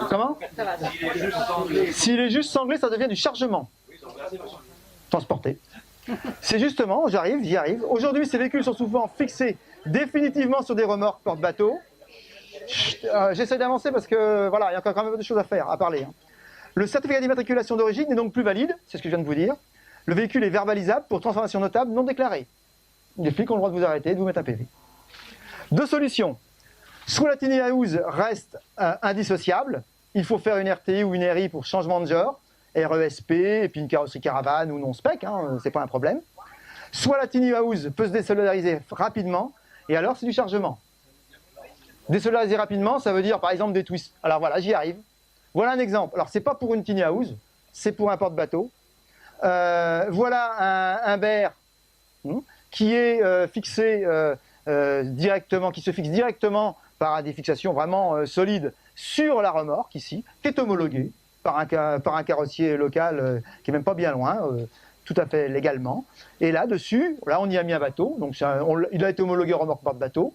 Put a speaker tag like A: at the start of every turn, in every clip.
A: Comment? S'il est juste sanglé, ça devient du chargement. Transporté. C'est justement, j'y arrive. Aujourd'hui, ces véhicules sont souvent fixés définitivement sur des remorques porte-bateaux. J'essaie d'avancer parce que voilà, il y a quand même des choses à faire, à parler. Le certificat d'immatriculation d'origine n'est donc plus valide, c'est ce que je viens de vous dire. Le véhicule est verbalisable pour transformation notable non déclarée. Les flics ont le droit de vous arrêter et de vous mettre un PV. Deux solutions. Soit la tiny house reste indissociable, il faut faire une RTI ou une RI pour changement de genre, RESP, et puis une carrosserie caravane ou non-spec, c'est pas un problème. Soit la tiny house peut se désolidariser rapidement, et alors c'est du chargement. Désolidariser rapidement, ça veut dire par exemple des twists. Alors voilà, j'y arrive. Voilà un exemple. Alors c'est pas pour une tiny house, c'est pour un porte-bateau. Voilà un berre qui est fixé directement, qui se fixe directement par des fixations vraiment solides sur la remorque ici, qui est homologué par un carrossier local qui est même pas bien loin, tout à fait légalement. Et là dessus, là on y a mis un bateau, donc il a été homologué remorque porte-bateau,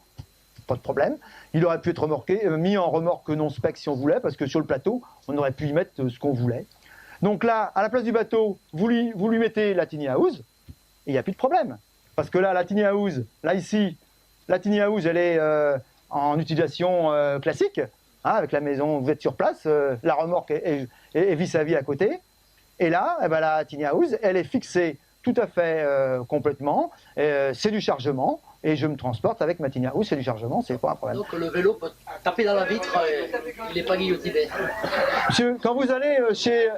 A: pas de problème. Il aurait pu être mis en remorque non spec si on voulait, parce que sur le plateau, on aurait pu y mettre ce qu'on voulait. Donc là, à la place du bateau, vous lui mettez la tiny house, et il n'y a plus de problème. Parce que là, la tiny house, là ici, la tiny house, elle est en utilisation classique, avec la maison, vous êtes sur place, la remorque est vis-à-vis à côté. Et là, eh ben, la tiny house, elle est fixée tout à fait complètement, c'est du chargement, et je me transporte avec ma tiny house, c'est du chargement, c'est pas un problème.
B: Donc le vélo peut taper dans la vitre, il n'est pas guillotiné.
A: Monsieur, quand vous allez chez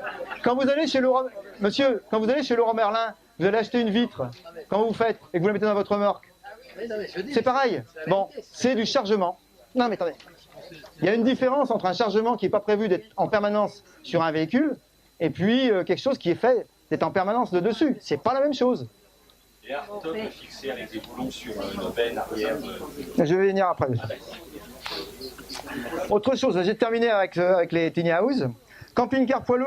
A: Leroy Merlin, vous allez acheter une vitre, quand vous faites et que vous la mettez dans votre remorque, c'est pareil. Bon, c'est du chargement. Non mais attendez, il y a une différence entre un chargement qui n'est pas prévu d'être en permanence sur un véhicule, et puis quelque chose qui est fait d'être en permanence de dessus. C'est pas la même chose.
C: Et là, top de fixer avec des boulons sur nos benne arrière.
A: Je vais venir après. Autre chose, j'ai terminé avec les tiny houses. Camping-car poids lourd.